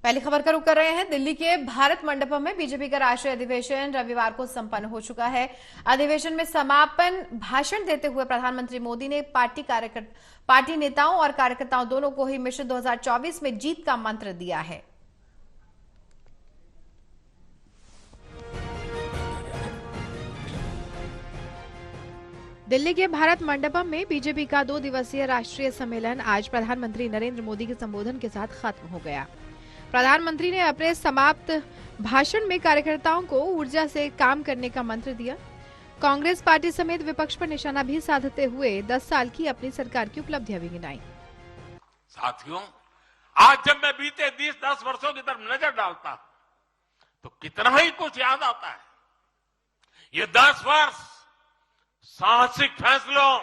पहली खबर का रुख कर रहे हैं। दिल्ली के भारत मंडपम में बीजेपी का राष्ट्रीय अधिवेशन रविवार को संपन्न हो चुका है। अधिवेशन में समापन भाषण देते हुए प्रधानमंत्री मोदी ने पार्टी नेताओं और कार्यकर्ताओं दोनों को ही मिशन 2024 में जीत का मंत्र दिया है। दिल्ली के भारत मंडपम में बीजेपी का 2 दिवसीय राष्ट्रीय सम्मेलन आज प्रधानमंत्री नरेंद्र मोदी के संबोधन के साथ खत्म हो गया। प्रधानमंत्री ने अपने समाप्त भाषण में कार्यकर्ताओं को ऊर्जा से काम करने का मंत्र दिया। कांग्रेस पार्टी समेत विपक्ष पर निशाना भी साधते हुए 10 साल की अपनी सरकार की उपलब्धियां भी गिनाई। साथियों, आज जब मैं बीते 10 वर्षों की तरफ नजर डालता हूं तो कितना ही कुछ याद आता है। ये 10 वर्ष साहसिक फैसलों,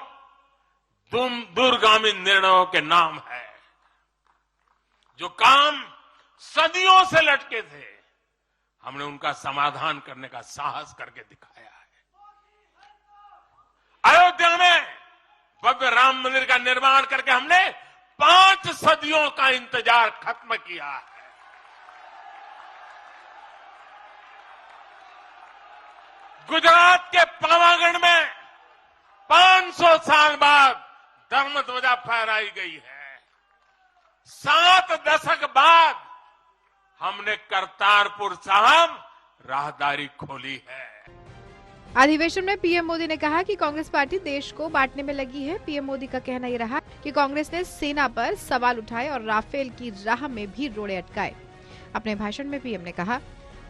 दूरगामी निर्णयों के नाम है। जो काम सदियों से लटके थे, हमने उनका समाधान करने का साहस करके दिखाया है। अयोध्या में भव्य राम मंदिर का निर्माण करके हमने 5 सदियों का इंतजार खत्म किया है। गुजरात के पावागढ़ में 500 साल बाद धर्म ध्वजा फहराई गई है। 7 दशक बाद हमने करतारपुर साहिब राहदारी खोली है। अधिवेशन में पीएम मोदी ने कहा कि कांग्रेस पार्टी देश को बांटने में लगी है। पीएम मोदी का कहना यह रहा कि कांग्रेस ने सेना पर सवाल उठाए और राफेल की राह में भी रोड़े अटकाए। अपने भाषण में पीएम ने कहा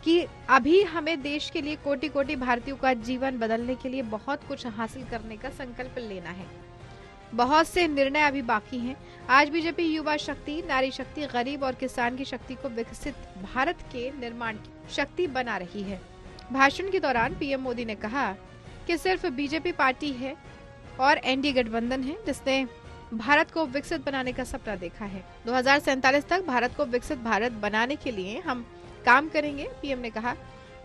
कि अभी हमें देश के लिए कोटि कोटि भारतीयों का जीवन बदलने के लिए बहुत कुछ हासिल करने का संकल्प लेना है। बहुत से निर्णय अभी बाकी हैं। आज बीजेपी युवा शक्ति, नारी शक्ति, गरीब और किसान की शक्ति को विकसित भारत के निर्माण की शक्ति बना रही है। भाषण के दौरान पीएम मोदी ने कहा कि सिर्फ बीजेपी पार्टी है और एनडीए गठबंधन है जिसने भारत को विकसित बनाने का सपना देखा है। 2047 तक भारत को विकसित भारत बनाने के लिए हम काम करेंगे। पीएम ने कहा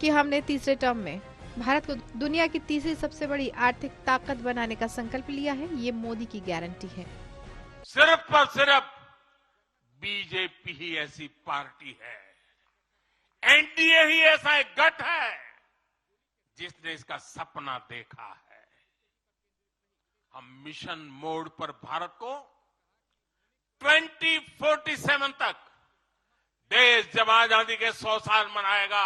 कि हमने तीसरे टर्म में भारत को दुनिया की तीसरी सबसे बड़ी आर्थिक ताकत बनाने का संकल्प लिया है। ये मोदी की गारंटी है। सिर्फ और सिर्फ बीजेपी ही ऐसी पार्टी है, एनडीए ही ऐसा एक गठ है जिसने इसका सपना देखा है। हम मिशन मोड पर भारत को 2047 तक देश जब आजादी के 100 साल मनाएगा,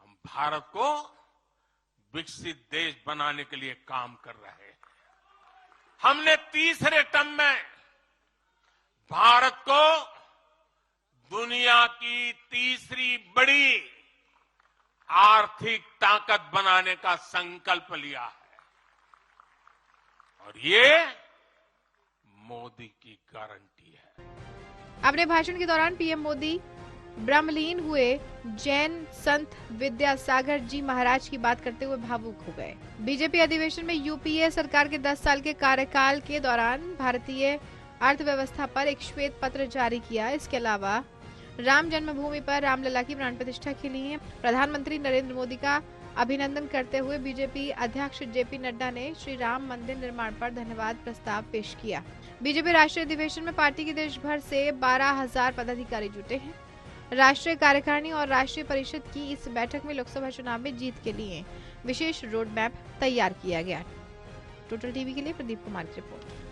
हम भारत को विकसित देश बनाने के लिए काम कर रहे हैं। हमने तीसरे टर्म में भारत को दुनिया की तीसरी बड़ी आर्थिक ताकत बनाने का संकल्प लिया है और ये मोदी की गारंटी है। अपने भाषण के दौरान पीएम मोदी ब्रह्मलीन हुए जैन संत विद्यासागर जी महाराज की बात करते हुए भावुक हो गए। बीजेपी अधिवेशन में यूपीए सरकार के 10 साल के कार्यकाल के दौरान भारतीय अर्थव्यवस्था पर एक श्वेत पत्र जारी किया। इसके अलावा राम जन्मभूमि पर रामलला की प्राण प्रतिष्ठा के लिए प्रधानमंत्री नरेंद्र मोदी का अभिनंदन करते हुए बीजेपी अध्यक्ष जेपी नड्डा ने श्री राम मंदिर निर्माण पर धन्यवाद प्रस्ताव पेश किया। बीजेपी राष्ट्रीय अधिवेशन में पार्टी के देश भर से 12,000 पदाधिकारी जुटे हैं। राष्ट्रीय कार्यकारिणी और राष्ट्रीय परिषद की इस बैठक में लोकसभा चुनाव में जीत के लिए विशेष रोड मैप तैयार किया गया। टोटल टीवी के लिए प्रदीप कुमार की रिपोर्ट।